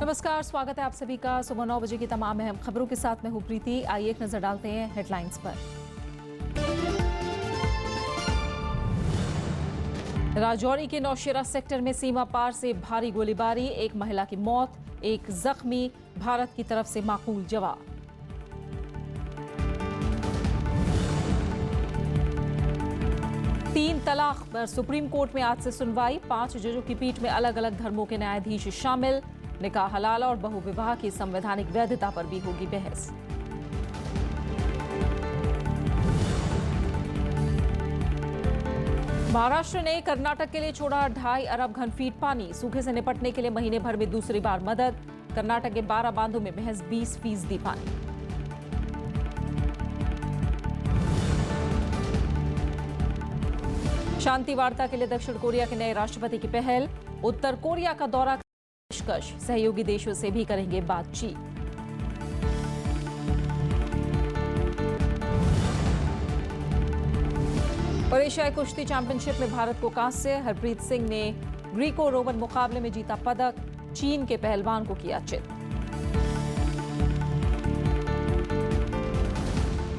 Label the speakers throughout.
Speaker 1: नमस्कार, स्वागत है आप सभी का। सुबह 9 बजे की तमाम अहम खबरों के साथ मैं हूं प्रीति। आइए एक नजर डालते हैं हेडलाइंस पर। राजौरी के नौशेरा सेक्टर में सीमा पार से भारी गोलीबारी, एक महिला की मौत, एक जख्मी, भारत की तरफ से माकूल जवाब। तीन तलाक पर सुप्रीम कोर्ट में आज से सुनवाई, 5 जजों की पीठ में अलग अलग धर्मों के न्यायाधीश शामिल। निकाह हलाला और बहुविवाह की संवैधानिक वैधता पर भी होगी बहस। महाराष्ट्र ने कर्नाटक के लिए छोड़ा 2.5 अरब घन फीट पानी, सूखे से निपटने के लिए महीने भर में दूसरी बार मदद। कर्नाटक के 12 बांधों में महज 20% पानी। शांति वार्ता के लिए दक्षिण कोरिया के नए राष्ट्रपति की पहल, उत्तर कोरिया का दौरा करने की पेशकश, सहयोगी देशों से भी करेंगे बातचीत। और एशियाई कुश्ती चैंपियनशिप में भारत को कांस्य, हरप्रीत सिंह ने ग्रीको रोमन मुकाबले में जीता पदक, चीन के पहलवान को किया चित।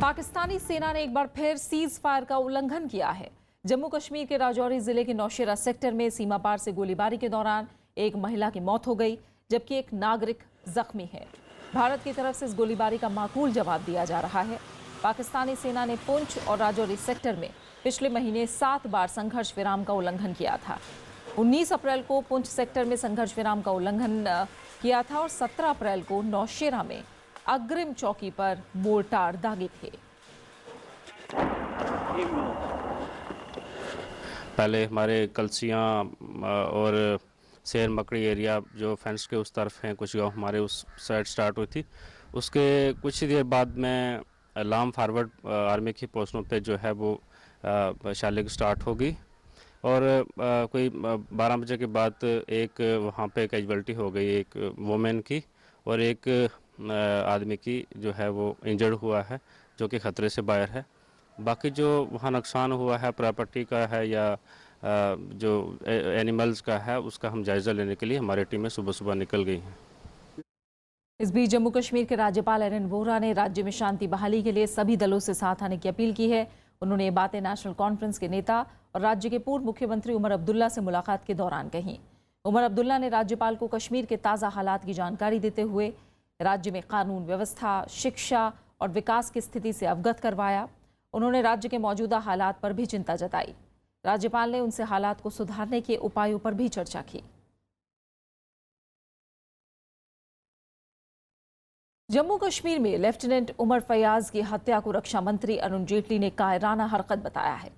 Speaker 1: पाकिस्तानी सेना ने एक बार फिर सीज फायर का उल्लंघन किया है। जम्मू कश्मीर के राजौरी जिले के नौशेरा सेक्टर में सीमा पार से गोलीबारी के दौरान एक महिला की मौत हो गई, जबकि एक नागरिक जख्मी है। भारत की तरफ से इस गोलीबारी का माकूल जवाब दिया जा रहा है। पाकिस्तानी सेना ने पुंछ और राजौरी सेक्टर में पिछले महीने 7 बार संघर्ष विराम का उल्लंघन किया था। 19 अप्रैल को पुंछ सेक्टर में संघर्ष विराम का उल्लंघन किया था और 17 अप्रैल को नौशेरा में अग्रिम चौकी पर मोर्टार दागे थे।
Speaker 2: पहले हमारे कलसियाँ और शेर मकड़ी एरिया जो फेंस के उस तरफ हैं, कुछ गांव हमारे उस साइड स्टार्ट हुई थी। उसके कुछ ही देर बाद में लाम फारवर्ड आर्मी की पोस्टों पे जो है वो शैलिंग स्टार्ट होगी और कोई 12 बजे के बाद एक वहाँ पे कैजुअल्टी हो गई, एक वुमेन की और एक आदमी की जो है वो इंजर्ड हुआ है, जो कि ख़तरे से बाहर है। बाकी जो वहाँ नुकसान हुआ है प्रॉपर्टी का है या जो एनिमल्स का है, उसका हम जायज़ा लेने के लिए हमारी टीमें सुबह सुबह निकल गई हैं।
Speaker 1: इस बीच जम्मू कश्मीर के राज्यपाल एन एन वोहरा ने राज्य में शांति बहाली के लिए सभी दलों से साथ आने की अपील की है। उन्होंने ये बातें नेशनल कॉन्फ्रेंस के नेता और राज्य के पूर्व मुख्यमंत्री उमर अब्दुल्ला से मुलाकात के दौरान कही। उमर अब्दुल्ला ने राज्यपाल को कश्मीर के ताज़ा हालात की जानकारी देते हुए राज्य में कानून व्यवस्था, शिक्षा और विकास की स्थिति से अवगत करवाया। उन्होंने राज्य के मौजूदा हालात पर भी चिंता जताई। राज्यपाल ने उनसे हालात को सुधारने के उपायों पर भी चर्चा की। जम्मू कश्मीर में लेफ्टिनेंट उमर फयाज की हत्या को रक्षा मंत्री अरुण जेटली ने कायराना हरकत बताया है।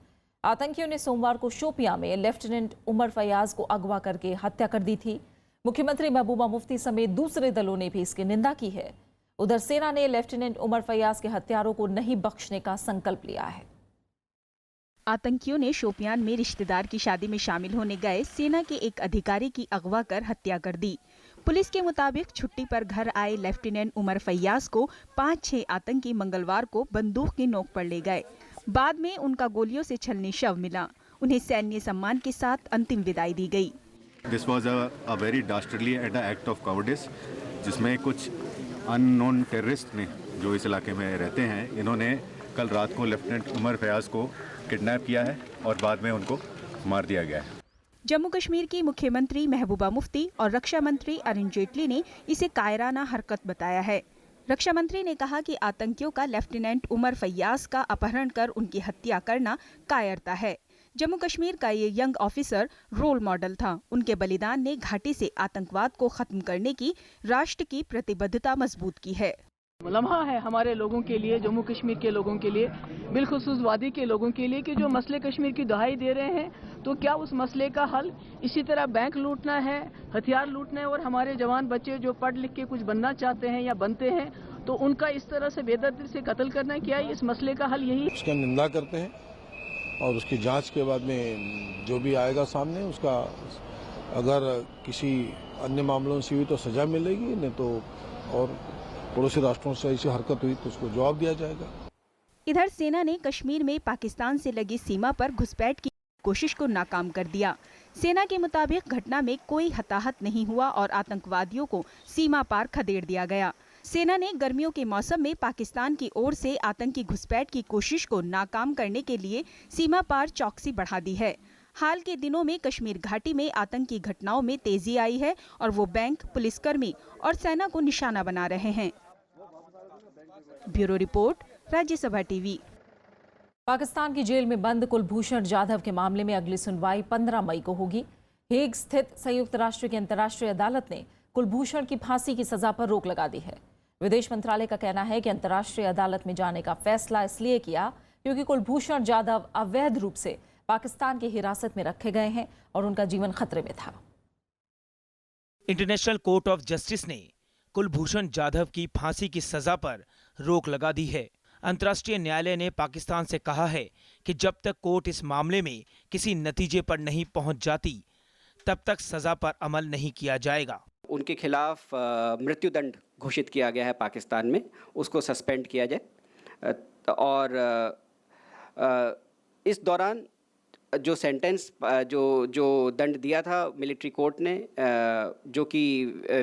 Speaker 1: आतंकियों ने सोमवार को शोपियां में लेफ्टिनेंट उमर फयाज को अगवा करके हत्या कर दी थी। मुख्यमंत्री महबूबा मुफ्ती समेत दूसरे दलों ने भी इसकी निंदा की है। उधर सेना ने लेफ्टिनेंट उमर फयाज के हत्यारों को नहीं बख्शने का संकल्प लिया है।
Speaker 3: आतंकियों ने शोपियान में रिश्तेदार की शादी में शामिल होने गए सेना के एक अधिकारी की अगवा कर हत्या कर दी। पुलिस के मुताबिक छुट्टी पर घर आए लेफ्टिनेंट उमर फयाज को 5-6 आतंकी मंगलवार को बंदूक की नोक पर ले गए। बाद में उनका गोलियों से छलनी शव मिला। उन्हें सैन्य सम्मान के साथ अंतिम विदाई दी गई।
Speaker 4: This was a very dastardly and act of cowardice, जिसमें कुछ अननोन टेररिस्ट ने जो इस इलाके में रहते हैं, इन्होंने कल रात को लेफ्टिनेंट उमर फयाज को किडनैप किया है और बाद में उनको मार दिया गया है।
Speaker 3: जम्मू कश्मीर की मुख्यमंत्री महबूबा मुफ्ती और रक्षा मंत्री अरुण जेटली ने इसे कायराना हरकत बताया है। रक्षा मंत्री ने कहा कि आतंकियों का लेफ्टिनेंट उमर फयाज का अपहरण कर उनकी हत्या करना कायरता है। जम्मू कश्मीर का ये यंग ऑफिसर रोल मॉडल था। उनके बलिदान ने घाटी से आतंकवाद को खत्म करने की राष्ट्र की प्रतिबद्धता मजबूत की है।
Speaker 5: लम्हा है हमारे लोगों के लिए, जम्मू कश्मीर के लोगों के लिए, बिलखुसूस वादी के लोगों के लिए, कि जो मसले कश्मीर की दुहाई दे रहे हैं, तो क्या उस मसले का हल इसी तरह बैंक लूटना है, हथियार लूटना है और हमारे जवान बच्चे जो पढ़ लिख के कुछ बनना चाहते हैं या बनते हैं, तो उनका इस तरह से बेदर्दी से कत्ल करना क्या है? इस मसले का हल यही।
Speaker 6: उसका निंदा करते हैं और उसकी जांच के बाद में जो भी आएगा सामने, उसका अगर किसी अन्य मामलों से हुई तो सजा मिलेगी, नहीं तो और पड़ोसी राष्ट्रों से ऐसी हरकत हुई तो उसको जवाब दिया जाएगा।
Speaker 3: इधर सेना ने कश्मीर में पाकिस्तान से लगी सीमा पर घुसपैठ की कोशिश को नाकाम कर दिया। सेना के मुताबिक घटना में कोई हताहत नहीं हुआ और आतंकवादियों को सीमा पार खदेड़ दिया गया। सेना ने गर्मियों के मौसम में पाकिस्तान की ओर से आतंकी घुसपैठ की कोशिश को नाकाम करने के लिए सीमा पार चौकसी बढ़ा दी है। हाल के दिनों में कश्मीर घाटी में आतंकी घटनाओं में तेजी आई है और वो बैंक, पुलिसकर्मी और सेना को निशाना बना रहे हैं। Bureau report, Rajya Sabha TV.
Speaker 1: Pakistan की जेल में बंद कुलभूषण जाधव के मामले में अगली सुनवाई 15 मई को होगी। हेग स्थित संयुक्त राष्ट्र की अंतर्राष्ट्रीय अदालत ने कुलभूषण की फांसी की सजा पर रोक लगा दी है। विदेश मंत्रालय का कहना है कि अंतर्राष्ट्रीय अदालत में जाने का फैसला इसलिए किया क्योंकि कुलभूषण जाधव अवैध रूप से पाकिस्तान की हिरासत में रखे गए हैं और उनका जीवन खतरे में था।
Speaker 7: इंटरनेशनल कोर्ट ऑफ जस्टिस ने कुलभूषण जाधव की फांसी की सजा पर रोक लगा दी है। अंतर्राष्ट्रीय न्यायालय ने पाकिस्तान से कहा है कि जब तक कोर्ट इस मामले में किसी नतीजे पर नहीं पहुंच जाती, तब तक सजा पर अमल नहीं किया जाएगा।
Speaker 8: उनके खिलाफ मृत्युदंड घोषित किया गया है पाकिस्तान में, उसको सस्पेंड किया जाए और इस दौरान जो सेंटेंस जो दंड दिया था मिलिट्री कोर्ट ने, जो कि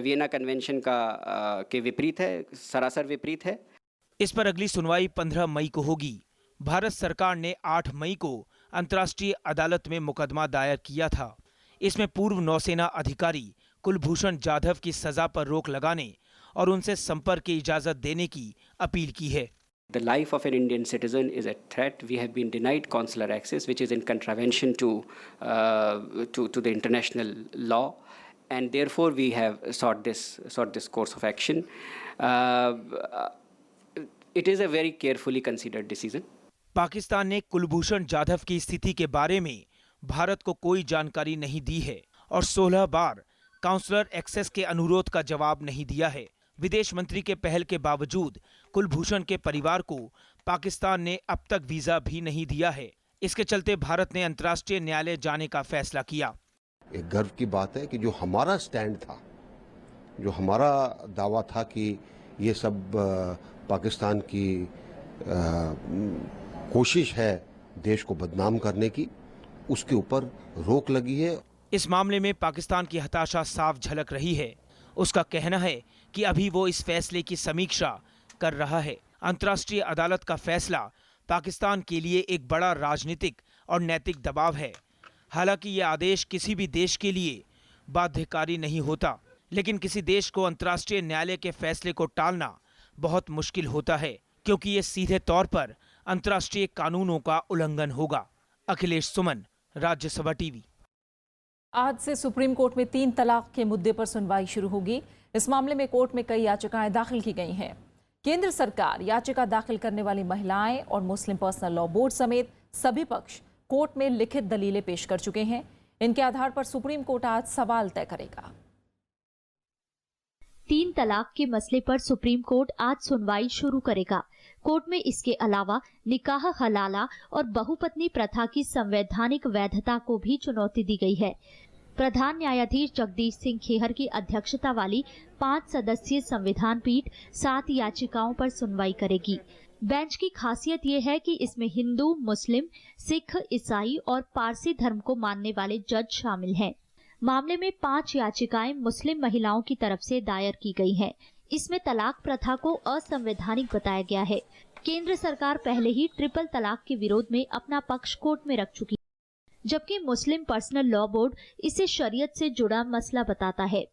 Speaker 8: वियना कन्वेंशन के विपरीत है, सरासर विपरीत है।
Speaker 7: इस पर अगली सुनवाई 15 मई को होगी। भारत सरकार ने 8 मई को अंतर्राष्ट्रीय अदालत में मुकदमा दायर किया था। इसमें पूर्व नौसेना अधिकारी कुलभूषण जाधव की सजा पर रोक लगाने और उनसे संपर्क की इजाजत देने की अपील की है।
Speaker 8: The life of an Indian citizen is at threat. We have been denied consular access, which is in contravention to the international law, and therefore we have sought this course of action. It is a very carefully considered decision.
Speaker 7: Pakistan ने कुलभूषण जाधव की स्थिति के बारे में भारत को कोई जानकारी नहीं दी है और 16 बार काउंसलर एक्सेस के अनुरोध का जवाब नहीं दिया है। विदेश मंत्री के पहल के बावजूद कुलभूषण के परिवार को पाकिस्तान ने अब तक वीजा भी नहीं दिया है। इसके चलते भारत ने अंतर्राष्ट्रीय न्यायालय जाने का फैसला किया।
Speaker 9: एक गर्व की बात है कि जो हमारा स्टैंड था, जो हमारा दावा था कि ये सब पाकिस्तान की कोशिश है देश को बदनाम करने की, उसके ऊपर रोक लगी है।
Speaker 7: इस मामले में पाकिस्तान की हताशा साफ झलक रही है। उसका कहना है कि अभी वो इस फैसले की समीक्षा कर रहा है। अंतर्राष्ट्रीय अदालत का फैसला पाकिस्तान के लिए एक बड़ा राजनीतिक और नैतिक दबाव है। हालांकि ये आदेश किसी भी देश के लिए बाध्यकारी नहीं होता, लेकिन किसी देश को अंतर्राष्ट्रीय न्यायालय के फैसले को टालना बहुत मुश्किल होता है, क्योंकि ये सीधे तौर पर अंतर्राष्ट्रीय कानूनों का उल्लंघन होगा। अखिलेश सुमन, राज्यसभा टीवी।
Speaker 1: आज से सुप्रीम कोर्ट में 3 तलाक के मुद्दे पर सुनवाई शुरू होगी। इस मामले में कोर्ट में कई याचिकाएं दाखिल की गई हैं। केंद्र सरकार, याचिका दाखिल करने वाली महिलाएं और मुस्लिम पर्सनल लॉ बोर्ड समेत सभी पक्ष कोर्ट में लिखित दलीलें पेश कर चुके हैं। इनके आधार पर सुप्रीम कोर्ट आज सवाल तय करेगा।
Speaker 10: 3 तलाक के मसले पर सुप्रीम कोर्ट आज सुनवाई शुरू करेगा। कोर्ट में इसके अलावा निकाह हलाला और बहुपत्नी प्रथा की संवैधानिक वैधता को भी चुनौती दी गई है। प्रधान न्यायाधीश जगदीश सिंह खेहर की अध्यक्षता वाली 5 सदस्यीय संविधान पीठ 7 याचिकाओं पर सुनवाई करेगी। बेंच की खासियत ये है कि इसमें हिंदू, मुस्लिम, सिख, ईसाई और पारसी धर्म को मानने वाले जज शामिल हैं। मामले में 5 याचिकाएं मुस्लिम महिलाओं की तरफ से दायर की गई हैं। इसमें तलाक प्रथा को असंवैधानिक बताया गया है। केंद्र सरकार पहले ही ट्रिपल तलाक के विरोध में अपना पक्ष कोर्ट में रख चुकी, जबकि मुस्लिम पर्सनल लॉ बोर्ड इसे शरीयत से जुड़ा मसला बताता है।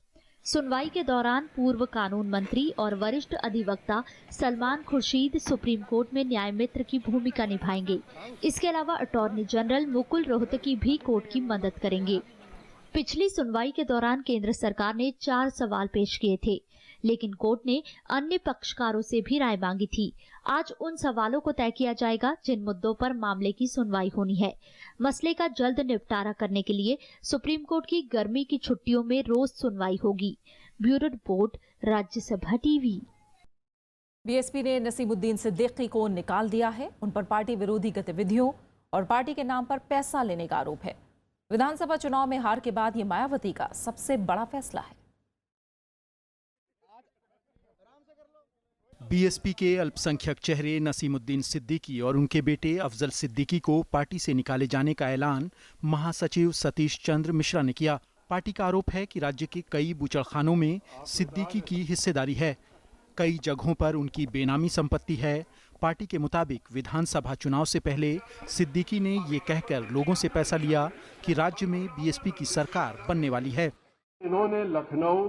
Speaker 10: सुनवाई के दौरान पूर्व कानून मंत्री और वरिष्ठ अधिवक्ता सलमान खुर्शीद सुप्रीम कोर्ट में न्याय मित्र की भूमिका निभाएंगे। इसके अलावा अटॉर्नी जनरल मुकुल रोहतगी भी कोर्ट की मदद करेंगे। पिछली सुनवाई के दौरान केंद्र सरकार ने 4 सवाल पेश किए थे, लेकिन कोर्ट ने अन्य पक्षकारों से भी राय मांगी थी। आज उन सवालों को तय किया जाएगा जिन मुद्दों पर मामले की सुनवाई होनी है। मसले का जल्द निपटारा करने के लिए सुप्रीम कोर्ट की गर्मी की छुट्टियों में रोज सुनवाई होगी। Bureau report, Rajya Sabha TV.
Speaker 1: BSP ने नसीमुद्दीन सिद्दीकी को निकाल दिया है। उन पर पार्टी विरोधी गतिविधियों और पार्टी के नाम पर पैसा लेने का आरोप है। विधानसभा चुनाव में हार के बाद ये मायावती का सबसे बड़ा फैसला है।
Speaker 11: बीएसपी के अल्पसंख्यक चेहरे नसीमुद्दीन सिद्दीकी और उनके बेटे अफजल सिद्दीकी को पार्टी से निकाले जाने का ऐलान महासचिव सतीश चंद्र मिश्रा ने किया। पार्टी का आरोप है कि राज्य के कई बूचड़खानों में सिद्दीकी की हिस्सेदारी है। कई जगहों पर उनकी बेनामी संपत्ति है। पार्टी के मुताबिक विधानसभा चुनाव से पहले सिद्दीकी ने ये कहकर लोगों से पैसा लिया कि राज्य में बीएसपी की सरकार बनने वाली है।
Speaker 12: इन्होंने लखनऊ,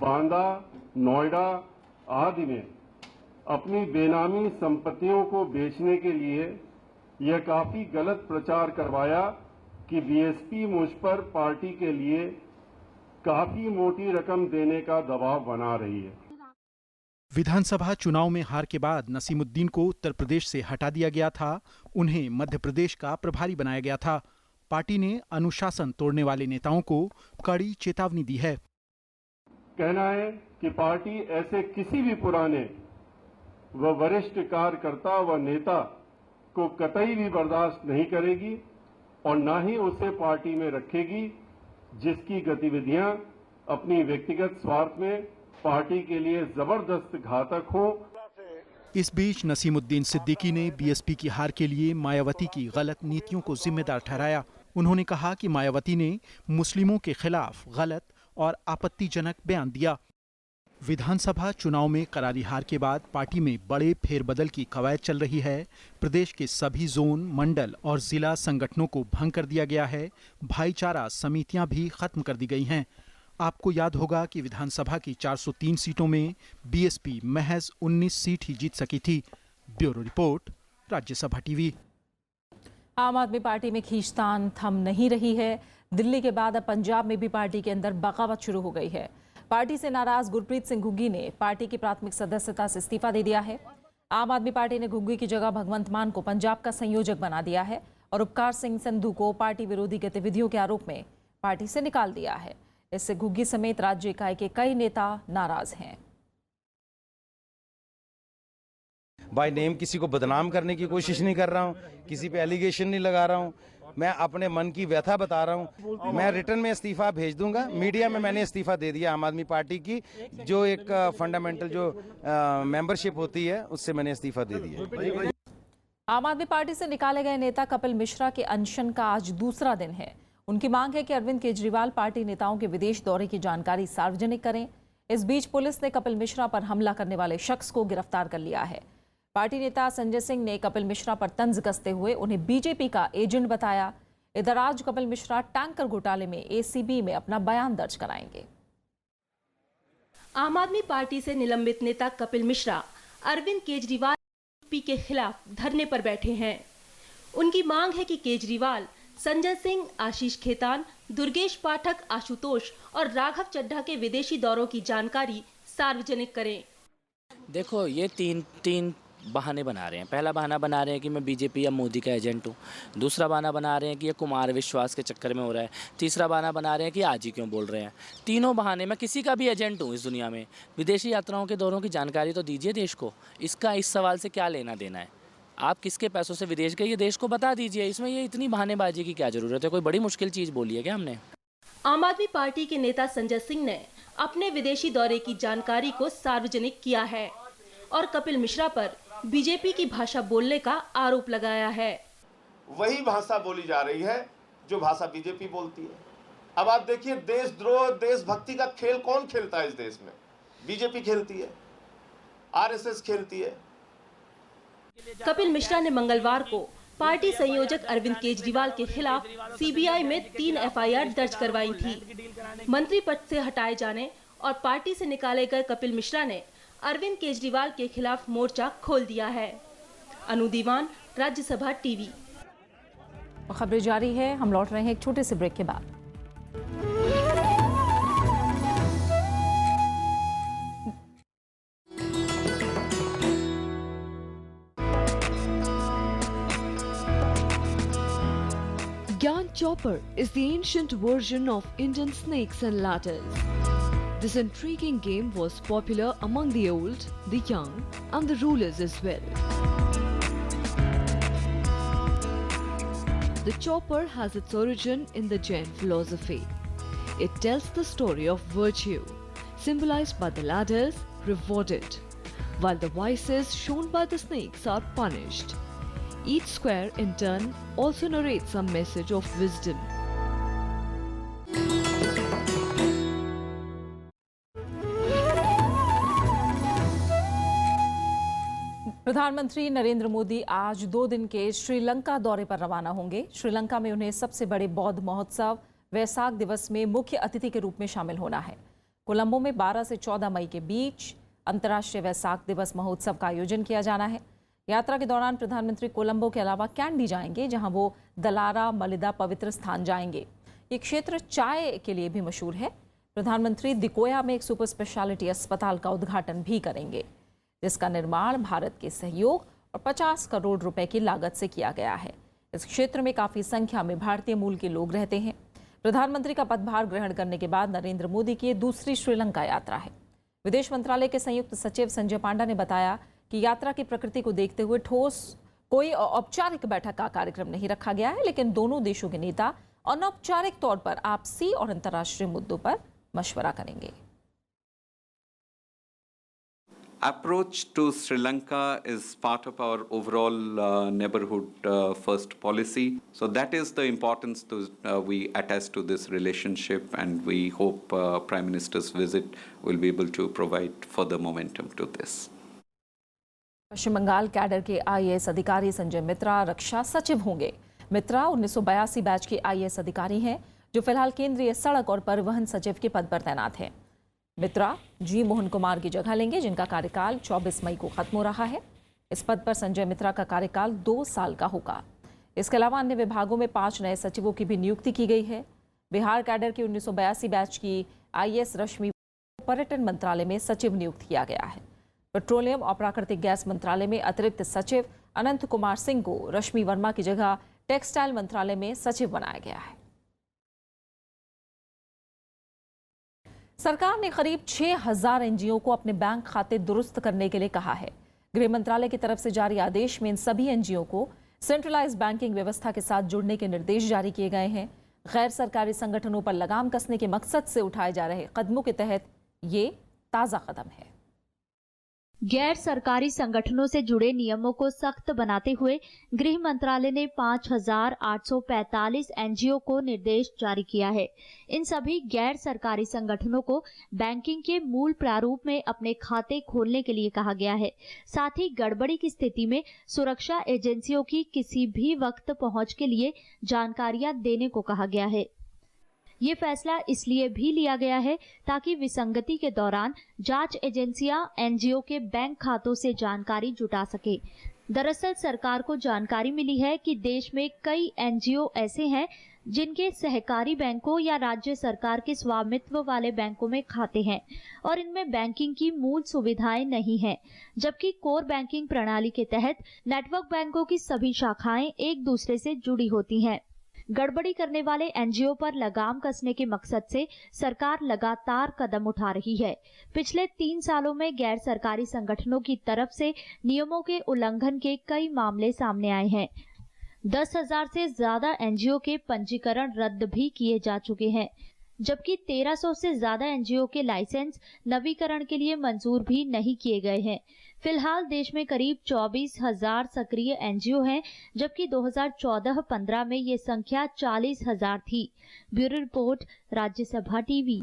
Speaker 12: बांदा, नोएडा आदि में अपनी बेनामी संपत्तियों को बेचने के लिए यह काफी गलत प्रचार करवाया कि बीएसपी मुझ पर पार्टी के लिए काफी मोटी रकम देने का दबाव बना रही है।
Speaker 11: विधानसभा चुनाव में हार के बाद नसीमुद्दीन को उत्तर प्रदेश से हटा दिया गया था। उन्हें मध्य प्रदेश का प्रभारी बनाया गया था। पार्टी ने अनुशासन तोड़ने वाले नेताओं को कड़ी चेतावनी दी है।
Speaker 12: कहना है कि पार्टी ऐसे किसी भी पुराने व वरिष्ठ कार्यकर्ता व नेता को कतई भी बर्दाश्त नहीं करेगी और न ही उसे पार्टी में रखेगी जिसकी गतिविधियां अपनी व्यक्तिगत स्वार्थ में पार्टी के लिए जबरदस्त घातक हो।
Speaker 11: इस बीच नसीमुद्दीन सिद्दीकी ने बीएसपी की हार के लिए मायावती की गलत नीतियों को जिम्मेदार ठहराया। उन्होंने कहा कि मायावती ने मुस्लिमों के खिलाफ गलत और आपत्तिजनक बयान दिया। विधानसभा चुनाव में करारी हार के बाद पार्टी में बड़े फेरबदल की कवायद चल रही है। प्रदेश के सभी जोन, मंडल और जिला संगठनों को भंग कर दिया गया है। भाईचारा समितियां भी खत्म कर दी गई हैं। आपको याद होगा कि विधानसभा की 403 सीटों में बीएसपी महज 19 सीट ही जीत सकी थी। Bureau report, Rajya Sabha TV.
Speaker 1: आम आदमी पार्टी में खींचतान थम नहीं रही है। दिल्ली के बाद अब पंजाब में भी पार्टी के अंदर बगावत शुरू हो गई है। पार्टी से नाराज गुरप्रीत सिंह घुग्गी ने पार्टी की प्राथमिक सदस्यता से इस्तीफा दे दिया है। आम आदमी पार्टी ने घुग्गी की जगह भगवंत मान को पंजाब का संयोजक बना दिया है और उपकार सिंह संधू को पार्टी विरोधी गतिविधियों के आरोप में पार्टी से निकाल दिया है। इससे घुग्गी समेत राज्य इकाई के कई नेता नाराज हैं।
Speaker 13: बाय नेम किसी को बदनाम करने की कोशिश नहीं कर रहा हूं, किसी पे एलिगेशन नहीं लगा रहा हूं, मैं अपने मन की व्यथा बता रहा हूं। मैं रिटर्न में इस्तीफा भेज दूंगा। मीडिया में मैंने इस्तीफा दे दिया आम आदमी पार्टी की जो एक फंडामेंटल जो मेंबरशिप होती है उससे मैंने इस्तीफा दे दिया।
Speaker 1: आम आदमी पार्टी से निकाले गए नेता कपिल मिश्रा के अनशन का आज दूसरा दिन है। उनकी मांग है कि अरविंद केजरीवाल पार्टी नेताओं के विदेश दौरे की जानकारी सार्वजनिक करें। इस बीच पुलिस ने कपिल मिश्रा पर हमला करने वाले शख्स को गिरफ्तार कर लिया है। पार्टी नेता संजय सिंह ने कपिल मिश्रा पर तंज कसते हुए उन्हें बीजेपी का एजेंट बताया। इधर आज कपिल मिश्रा टैंकर घोटाले में एसीबी में अपना बयान दर्ज कराएंगे।
Speaker 14: आम आदमी पार्टी से निलंबित नेता कपिल मिश्रा अरविंद केजरीवाल के खिलाफ धरने पर बैठे हैं। उनकी मांग है कि केजरीवाल संजय सिंह, आशीष खेतान, दुर्गेश पाठक, आशुतोष और राघव चड्ढा के विदेशी दौरों की जानकारी सार्वजनिक करें।
Speaker 15: देखो, ये तीन बहाने बना रहे हैं। पहला बहाना बना रहे हैं कि मैं बीजेपी या मोदी का एजेंट हूँ। दूसरा बहाना बना रहे हैं कि ये कुमार विश्वास के चक्कर में हो रहा है। तीसरा बहाना बना रहे हैं कि आज ही क्यों बोल रहे हैं। तीनों बहाने, मैं किसी का भी एजेंट हूँ इस दुनिया में। विदेशी यात्राओं के दौरों की जानकारी तो दीजिए देश को। इसका इस सवाल से क्या लेना देना है? आप किसके पैसों से विदेश गए ये देश को बता दीजिए। इसमें ये इतनी बहानेबाजी की क्या जरूरत है? कोई बड़ी मुश्किल चीज़ बोली है क्या हमने?
Speaker 14: आम आदमी पार्टी के नेता संजय सिंह ने अपने विदेशी दौरे की जानकारी को सार्वजनिक किया है और कपिल मिश्रा पर बीजेपी की भाषा बोलने का आरोप लगाया है।
Speaker 16: वही भाषा बोली जा रही है जो भाषा बीजेपी बोलती है। अब आप देखिए, देशद्रोह, देशभक्ति का खेल कौन खेलता है इस देश में? बीजेपी खेलती है, आरएसएस खेलती है।
Speaker 14: कपिल मिश्रा ने मंगलवार को पार्टी संयोजक अरविंद केजरीवाल के खिलाफ सीबीआई में 3 एफआईआर दर्ज करवाई थी। मंत्री पद से हटाए जाने और पार्टी से निकाले गए कपिल मिश्रा ने अरविंद केजरीवाल के खिलाफ मोर्चा खोल दिया है। अनु दीवान, राज्यसभा टीवी।
Speaker 1: खबरें जारी है। हम लौट रहे हैं एक छोटे से ब्रेक के बाद।
Speaker 17: Gyan Chopper is the ancient version of Indian snakes and ladders. This intriguing game was popular among the old, the young, and the rulers as well. The chopper has its origin in the Jain philosophy. It tells the story of virtue, symbolized by the ladders rewarded. while the vices shown by the snakes are punished. Each square, in turn, also narrates some message of wisdom.
Speaker 1: प्रधानमंत्री नरेंद्र मोदी आज 2 दिन के श्रीलंका दौरे पर रवाना होंगे। श्रीलंका में उन्हें सबसे बड़े बौद्ध महोत्सव वैसाख दिवस में मुख्य अतिथि के रूप में शामिल होना है। कोलंबो में 12 से 14 मई के बीच अंतर्राष्ट्रीय वैसाख दिवस महोत्सव का आयोजन किया जाना है। यात्रा के दौरान प्रधानमंत्री कोलंबो के अलावा कैंडी जाएंगे, जहां वो दलारा मलिदा पवित्र स्थान जाएंगे। ये क्षेत्र चाय के लिए भी मशहूर है। प्रधानमंत्री दिकोया में एक सुपर स्पेशलिटी अस्पताल का उद्घाटन भी करेंगे, जिसका निर्माण भारत के सहयोग और 50 करोड़ रुपए की लागत से किया गया है। इस क्षेत्र में काफी संख्या में भारतीय मूल के लोग रहते हैं। प्रधानमंत्री का पदभार ग्रहण करने के बाद नरेंद्र मोदी की दूसरी श्रीलंका यात्रा है। विदेश मंत्रालय के संयुक्त सचिव संजय पांडा ने बताया कि यात्रा की प्रकृति को देखते हुए ठोस कोई औपचारिक बैठक का कार्यक्रम नहीं रखा गया है, लेकिन दोनों देशों के नेता अनौपचारिक तौर पर आपसी और अंतर्राष्ट्रीय मुद्दों पर मशवरा करेंगे।
Speaker 18: Approach to Sri Lanka is part of our overall neighborhood first policy. So that is the importance we attach to this relationship, and we hope Prime Minister's visit will be able to provide further momentum to this.
Speaker 1: Paschim Bangal cadre के IAS अधिकारी संजय मित्रा रक्षा सचिव होंगे। मित्रा 1982 batch के IAS अधिकारी हैं, जो फिलहाल केंद्रीय सड़क और परिवहन सचिव के पद पर तैनात हैं। मित्रा जी मोहन कुमार की जगह लेंगे, जिनका कार्यकाल 24 मई को खत्म हो रहा है। इस पद पर संजय मित्रा का कार्यकाल 2 साल का होगा। इसके अलावा अन्य विभागों में 5 नए सचिवों की भी नियुक्ति की गई है। बिहार कैडर की 1982 बैच की IAS रश्मि को पर्यटन मंत्रालय में सचिव नियुक्त किया गया है। पेट्रोलियम और प्राकृतिक गैस मंत्रालय में अतिरिक्त सचिव अनंत कुमार सिंह को रश्मि वर्मा की जगह टेक्सटाइल मंत्रालय में सचिव बनाया गया है। सरकार ने करीब 6000 NGO को अपने बैंक खाते दुरुस्त करने के लिए कहा है। गृह मंत्रालय की तरफ से जारी आदेश में इन सभी NGO को सेंट्रलाइज बैंकिंग व्यवस्था के साथ जुड़ने के निर्देश जारी किए गए हैं। गैर सरकारी संगठनों पर लगाम कसने के मकसद से उठाए जा रहे कदमों के तहत ये ताज़ा कदम है।
Speaker 10: गैर सरकारी संगठनों से जुड़े नियमों को सख्त बनाते हुए गृह मंत्रालय ने 5845 NGO को निर्देश जारी किया है। इन सभी गैर सरकारी संगठनों को बैंकिंग के मूल प्रारूप में अपने खाते खोलने के लिए कहा गया है। साथ ही गड़बड़ी की स्थिति में सुरक्षा एजेंसियों की किसी भी वक्त पहुंच के लिए जानकारियां देने को कहा गया है। ये फैसला इसलिए भी लिया गया है ताकि विसंगति के दौरान जांच एजेंसियां NGO के बैंक खातों से जानकारी जुटा सके। दरअसल सरकार को जानकारी मिली है कि देश में कई NGO ऐसे हैं जिनके सहकारी बैंकों या राज्य सरकार के स्वामित्व वाले बैंकों में खाते हैं और इनमें बैंकिंग की मूल सुविधाएं नहीं हैं, जबकि कोर बैंकिंग प्रणाली के तहत नेटवर्क बैंकों की सभी शाखाएं एक दूसरे से जुड़ी होती हैं। गड़बड़ी करने वाले NGO पर लगाम कसने के मकसद से सरकार लगातार कदम उठा रही है। पिछले 3 सालों में गैर सरकारी संगठनों की तरफ से नियमों के उल्लंघन के कई मामले सामने आए हैं। 10,000 से ज्यादा NGO के पंजीकरण रद्द भी किए जा चुके हैं, जबकि 1300 से ज्यादा NGO के लाइसेंस नवीकरण के लिए मंजूर भी नहीं किए गए हैं। फिलहाल देश में करीब 24,000 सक्रिय NGO हैं, जबकि 2014-15 में ये संख्या 40,000 थी। Bureau report, Rajya Sabha TV.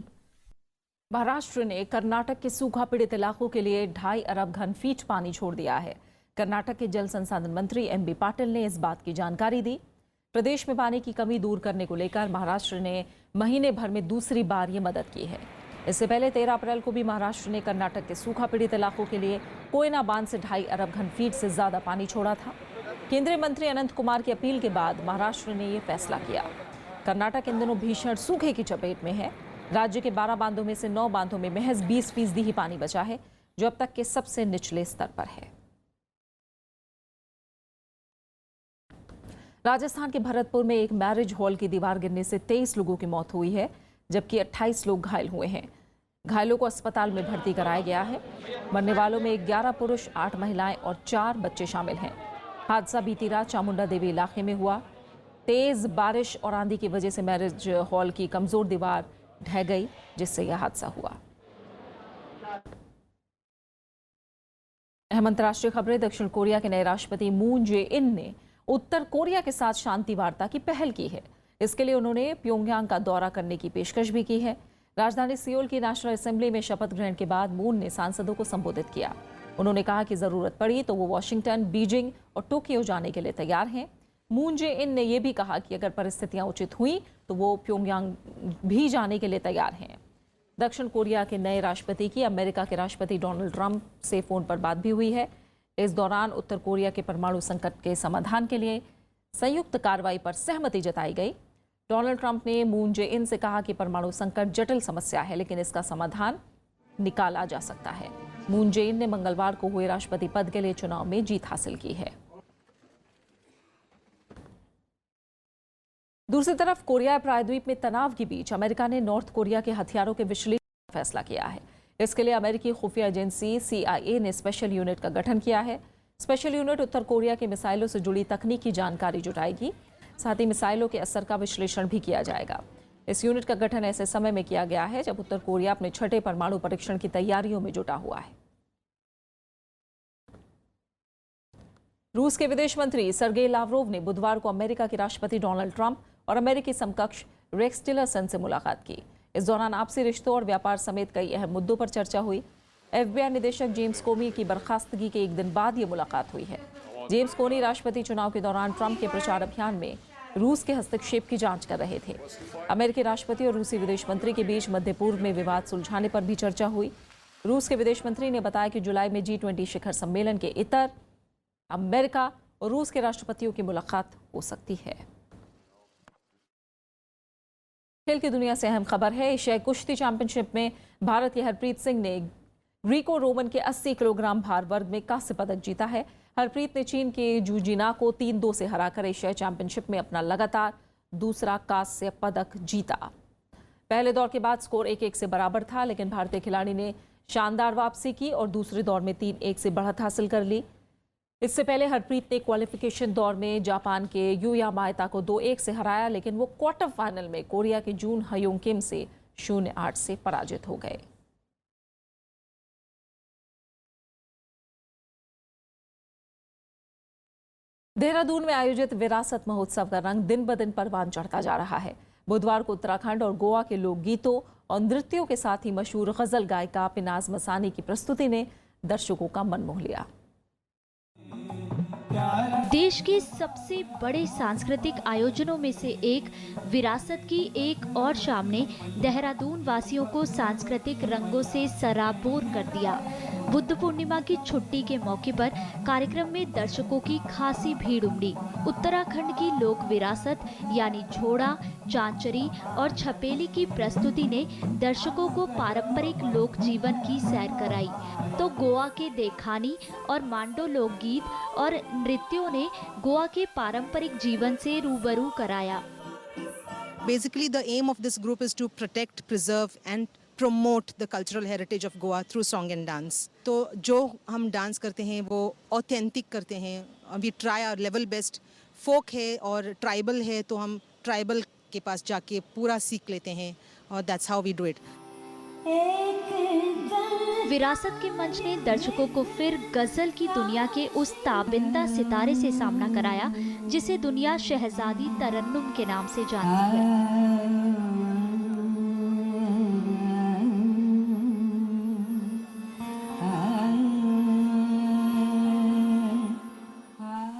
Speaker 1: Maharashtra ने कर्नाटक के सूखा पीड़ित इलाकों के लिए 2.5 अरब घन फीट पानी छोड़ दिया है। कर्नाटक के जल संसाधन मंत्री MB पाटिल ने इस बात की जानकारी दी। प्रदेश में पानी की कमी दूर करने को लेकर महाराष्ट्र ने महीने भर में दूसरी बार ये मदद की है। इससे पहले 13 अप्रैल को भी महाराष्ट्र ने कर्नाटक के सूखा पीड़ित इलाकों के लिए कोयना बांध से 2.5 अरब घन फीट से ज्यादा पानी छोड़ा था। केंद्रीय मंत्री अनंत कुमार की अपील के बाद महाराष्ट्र ने ये फैसला किया। कर्नाटक इन दिनों भीषण सूखे की चपेट में है। राज्य के 12 बांधों में से 9 बांधों में महज 20% ही पानी बचा है, जो अब तक के सबसे निचले स्तर पर है। राजस्थान के भरतपुर में एक मैरिज हॉल की दीवार गिरने से 23 लोगों की मौत हुई है, जबकि 28 लोग घायल हुए हैं। घायलों को अस्पताल में भर्ती कराया गया है। मरने वालों में 11 पुरुष, 8 महिलाएं और 4 बच्चे शामिल हैं। हादसा बीती रात चामुंडा देवी इलाके में हुआ। तेज बारिश और आंधी की वजह से मैरिज हॉल की कमजोर दीवार ढह गई, जिससे यह हादसा हुआ। अहम अंतर्राष्ट्रीय खबरें। दक्षिण कोरिया के नए राष्ट्रपति मून जे इन ने उत्तर कोरिया के साथ शांति वार्ता की पहल की है। इसके लिए उन्होंने प्योंगयांग का दौरा करने की पेशकश भी की है। राजधानी सियोल की नेशनल असेंबली में शपथ ग्रहण के बाद मून ने सांसदों को संबोधित किया। उन्होंने कहा कि जरूरत पड़ी तो वो वॉशिंगटन, बीजिंग और टोक्यो जाने के लिए तैयार हैं। मून जे इन ने यह भी कहा कि अगर परिस्थितियां उचित हुई तो वो प्योंगयांग भी जाने के लिए तैयार हैं। दक्षिण कोरिया के नए राष्ट्रपति की अमेरिका के राष्ट्रपति डोनाल्ड ट्रंप से फोन पर बात भी हुई है। इस दौरान उत्तर कोरिया के परमाणु संकट के समाधान के लिए संयुक्त कार्रवाई पर सहमति जताई गई। डोनाल्ड ट्रंप ने मून जे इन से कहा कि परमाणु संकट जटिल समस्या है, लेकिन इसका समाधान निकाला जा सकता है। मून जे इन ने मंगलवार को हुए राष्ट्रपति पद के लिए चुनाव में जीत हासिल की है। दूसरी तरफ कोरिया प्रायद्वीप में तनाव के बीच अमेरिका ने नॉर्थ कोरिया के हथियारों के विश्लेषण का फैसला किया है। इसके लिए अमेरिकी खुफिया एजेंसी CIA ने स्पेशल यूनिट का गठन किया है। स्पेशल यूनिट उत्तर कोरिया के मिसाइलों से जुड़ी तकनीकी जानकारी जुटाएगी, साथ ही मिसाइलों के असर का विश्लेषण भी किया जाएगा। इस यूनिट का गठन ऐसे समय में किया गया है जब उत्तर कोरिया अपने छठे परमाणु परीक्षण की तैयारियों में जुटा हुआ है। रूस के विदेश मंत्री सर्गेई लावरोव ने बुधवार को अमेरिका के राष्ट्रपति डोनाल्ड ट्रंप और अमेरिकी समकक्ष रेक्स टिलरसन से मुलाकात की। इस दौरान आपसी रिश्तों और व्यापार समेत कई अहम मुद्दों पर चर्चा हुई। FBI निदेशक जेम्स कोमी की बर्खास्तगी के एक दिन बाद ये मुलाकात हुई है। जेम्स कोमी राष्ट्रपति चुनाव के दौरान ट्रंप के प्रचार अभियान में रूस के हस्तक्षेप की जांच कर रहे थे। अमेरिकी राष्ट्रपति और रूसी विदेश मंत्री के बीच मध्य पूर्व में विवाद सुलझाने पर भी चर्चा हुई। रूस के विदेश मंत्री ने बताया कि जुलाई में G20 शिखर सम्मेलन के इतर अमेरिका और रूस के राष्ट्रपतियों की मुलाकात हो सकती है। खेल की दुनिया से अहम खबर है। एशियाई कुश्ती चैंपियनशिप में भारत के हरप्रीत सिंह ने ग्रीको रोमन के 80 किलोग्राम भार वर्ग में कांस्य पदक जीता है। हरप्रीत ने चीन के जूजिना को 3-2 से हराकर एशियाई चैंपियनशिप में अपना लगातार दूसरा कांस्य पदक जीता। पहले दौर के बाद स्कोर 1-1 से बराबर था, लेकिन भारतीय खिलाड़ी ने शानदार वापसी की और दूसरे दौर में 3-1 से बढ़त हासिल कर ली। इससे पहले हरप्रीत ने क्वालिफिकेशन दौर में जापान के यूया माएता को 2-1 से हराया, लेकिन वो क्वार्टर फाइनल में कोरिया के जून हयोंग किम से 0-8 से पराजित हो गए। देहरादून में आयोजित विरासत महोत्सव का रंग दिन ब दिन परवान चढ़ता जा रहा है। बुधवार को उत्तराखंड और गोवा के लोकगीतों और नृत्यों के साथ ही मशहूर गजल गायिका पिनाज मसानी की प्रस्तुति ने दर्शकों का मन मोह लिया।
Speaker 10: देश के सबसे बड़े सांस्कृतिक आयोजनों में से एक विरासत की एक और शाम ने देहरादून वासियों को सांस्कृतिक रंगों से सराबोर कर दिया। बुद्ध पूर्णिमा की छुट्टी के मौके पर कार्यक्रम में दर्शकों की खासी भीड़ उमड़ी। उत्तराखंड की लोक विरासत यानी झोड़ा, चांचरी और छपेली की प्रस्तुति ने दर्शकों को पारंपरिक लोक जीवन की सैर कराई, तो गोवा के देखानी और मांडो लोकगीत और नृत्यों ने गोवा के पारंपरिक जीवन से रूबरू कराया।
Speaker 19: Basically, the aim of this group is to protect, preserve and promote the cultural heritage of Goa through song and dance. तो जो हम डांस करते हैं वो ऑथेंटिक करते हैं। We try our level best. फोक है और ट्राइबल है तो हम ट्राइबल के पास जाके पूरा सीख लेते हैं और that's how we do it.
Speaker 10: विरासत के मंच ने दर्शकों को फिर गजल की दुनिया के उस ताबिंदा सितारे से सामना कराया जिसे दुनिया शहजादी तरन्नुम के नाम से जानती है।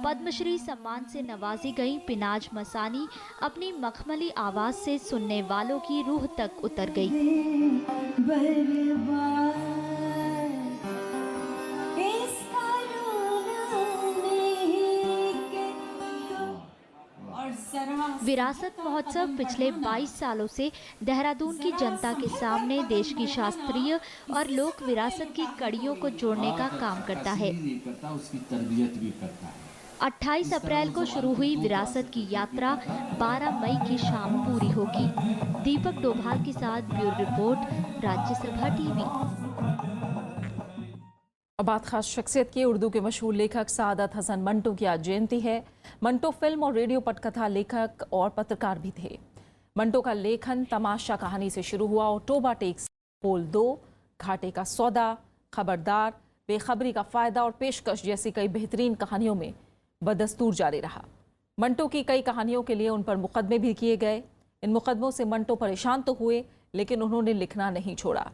Speaker 10: पद्मश्री सम्मान से नवाजी गई पिनाज मसानी अपनी मखमली आवाज से सुनने वालों की रूह तक उतर गई। विरासत महोत्सव पिछले 22 सालों से देहरादून की जनता के सामने देश की शास्त्रीय और लोक विरासत की कड़ियों को जोड़ने का काम करता है। 28 अप्रैल को शुरू हुई विरासत की यात्रा 12 मई की शाम पूरी होगी। दीपक डोभाल के साथ ब्यूरो रिपोर्ट, राज्यसभा टीवी।
Speaker 1: अब बात खास शख्सियत की। उर्दू के मशहूर लेखक सादत हसन मंटो की आज जयंती है। मंटो फिल्म और रेडियो पटकथा लेखक और पत्रकार भी थे। मंटो का लेखन तमाशा कहानी से शुरू हुआ और टोबा टेक्स, पोल 2, घाटे का सौदा, खबरदार, बेखबरी का फायदा और पेशकश जैसी कई बेहतरीन कहानियों में बदस्तूर जारी रहा। मंटो की कई कहानियों के लिए उन पर मुकदमे भी किए गए। इन मुकदमों से मंटो परेशान तो हुए, लेकिन उन्होंने लिखना नहीं छोड़ा।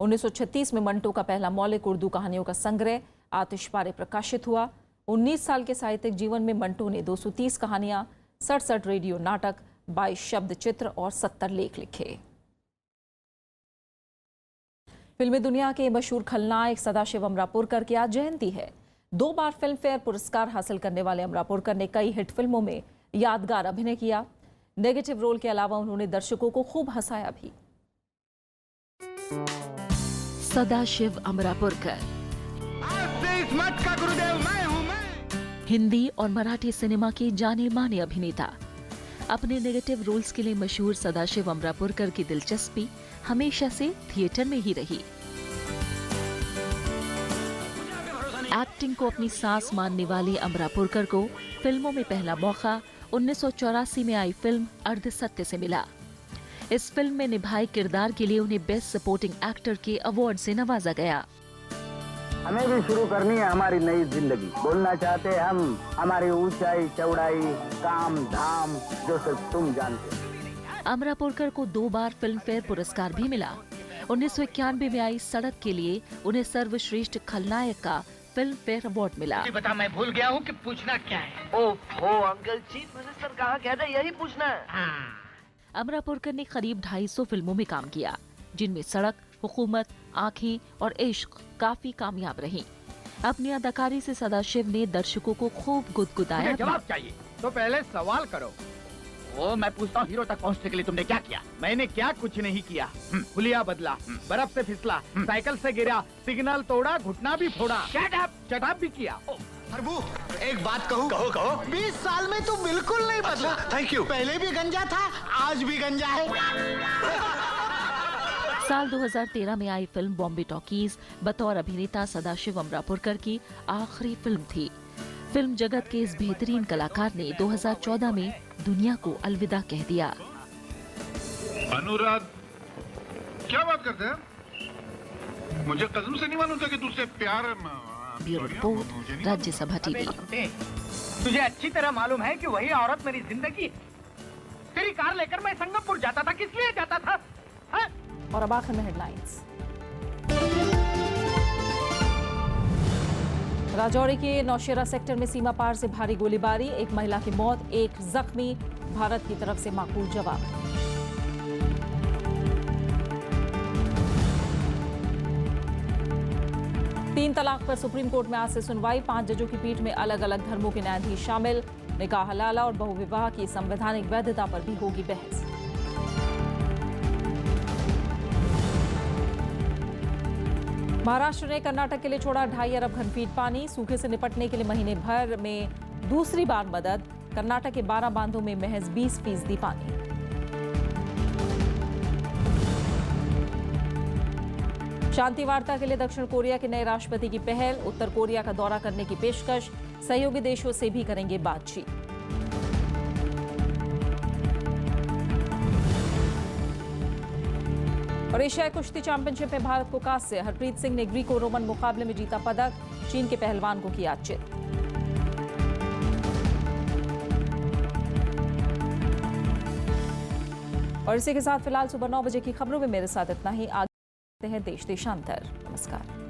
Speaker 1: 1936 में मंटो का पहला मौलिक उर्दू कहानियों का संग्रह आतिशबारे प्रकाशित हुआ। 19 साल के साहित्यिक जीवन में मंटो ने 230 कहानियां, 67 रेडियो नाटक, 22 शब्द चित्र और 70 लेख लिखे। फिल्मी दुनिया के मशहूर खलनायक सदाशिव अमरापुरकर की आज जयंती है। 2 बार फिल्म फेयर पुरस्कार हासिल करने वाले अमरापुरकर ने कई हिट फिल्मों में यादगार अभिनय किया। नेगेटिव रोल के अलावा उन्होंने दर्शकों को खूब हंसाया भी।
Speaker 20: सदाशिव अमरापुरकर का गुरुदेव मैं हूं हिंदी और मराठी सिनेमा के जाने माने अभिनेता। अपने नेगेटिव रोल्स के लिए मशहूर सदाशिव अमरापुरकर की दिलचस्पी हमेशा से थिएटर में ही रही। एक्टिंग को अपनी सांस मानने वाले अमरापुरकर को फिल्मों में पहला मौका 1984 में आई फिल्म अर्धसत्य से मिला। इस फिल्म में निभाए किरदार के लिए उन्हें बेस्ट सपोर्टिंग एक्टर के अवार्ड से नवाजा गया।
Speaker 21: हमें भी शुरू करनी है हमारी नई जिंदगी। बोलना चाहते हैं हम, हमारी ऊंचाई चौड़ाई काम धाम जो सिर्फ तुम जानते हो।
Speaker 20: अमरापुरकर को 2 बार फिल्म फेयर पुरस्कार भी मिला। 1991 में आई सड़क के लिए उन्हें सर्वश्रेष्ठ खलनायक का फिल्म फेयर अवार्ड मिला।
Speaker 22: बता, मैं भूल गया हूँ कि पूछना क्या है। ओहो अंकल, चीफ मिनिस्टर कहा कहते यही पूछना है।
Speaker 20: अमरापुरकर ने करीब 250 फिल्मों में काम किया, जिनमें सड़क, हुकूमत, आँखें और इश्क काफी कामयाब रही। अपनी अदाकारी से सदाशिव ने दर्शकों को खूब गुदगुदाया।
Speaker 22: जवाब चाहिए तो पहले सवाल करो। ओ मैं पूछता हूँ, हीरो तक पहुँचने के लिए तुमने क्या किया? मैंने क्या कुछ नहीं किया। हुलिया बदला, बर्फ से फिसला, साइकिल से गिरा, सिग्नल तोड़ा, घुटना भी फोड़ा, शट भी किया।
Speaker 23: प्रभु एक बात कहूँ? कहो। 20 साल में तू बिल्कुल नहीं बदला। Thank you. पहले भी गंजा था, आज भी गंजा है।
Speaker 20: साल 2013 में आई फिल्म बॉम्बे टॉकीज बतौर अभिनेता सदाशिव अमरापुरकर की आखिरी फिल्म थी। फिल्म जगत के इस बेहतरीन कलाकार ने 2014 में दुनिया को अलविदा कह दिया।
Speaker 24: अनुराग, क्या बात करते हैं? मुझे कसम से नहीं मालूम था कि तुझसे प्यार।
Speaker 20: Bureau report, Rajya Sabha TV.
Speaker 22: तुझे अच्छी तरह मालूम है कि वही औरत मेरी जिंदगी। तेरी कार लेकर मैं संगमपुर जाता था, किस लिए जाता था? है?
Speaker 1: और अब आखिर में हेडलाइंस। राजौरी के नौशेरा सेक्टर में सीमा पार से भारी गोलीबारी, 1 महिला की मौत, 1 जख्मी। भारत की तरफ से माकूल जवाब। तीन तलाक पर सुप्रीम कोर्ट में आज से सुनवाई। 5 जजों की पीठ में अलग अलग धर्मों के न्यायाधीश शामिल। निकाह हलाला और बहुविवाह की संवैधानिक वैधता पर भी होगी बहस। महाराष्ट्र ने कर्नाटक के लिए छोड़ा 2.5 अरब घनफीट पानी। सूखे से निपटने के लिए महीने भर में दूसरी बार मदद। कर्नाटक के 12 बांधों में महज 20% पानी। शांति वार्ता के लिए दक्षिण कोरिया के नए राष्ट्रपति की पहल। उत्तर कोरिया का दौरा करने की पेशकश। सहयोगी देशों से भी करेंगे बातचीत। और एशियाई कुश्ती चैंपियनशिप में भारत को कांस्य। हरप्रीत सिंह ने ग्रीको रोमन मुकाबले में जीता पदक। चीन के पहलवान को किया चित। और इसी के साथ फिलहाल सुबह 9 बजे की खबरों में मेरे साथ इतना ही। आगे हैं देश देशांतर। नमस्कार।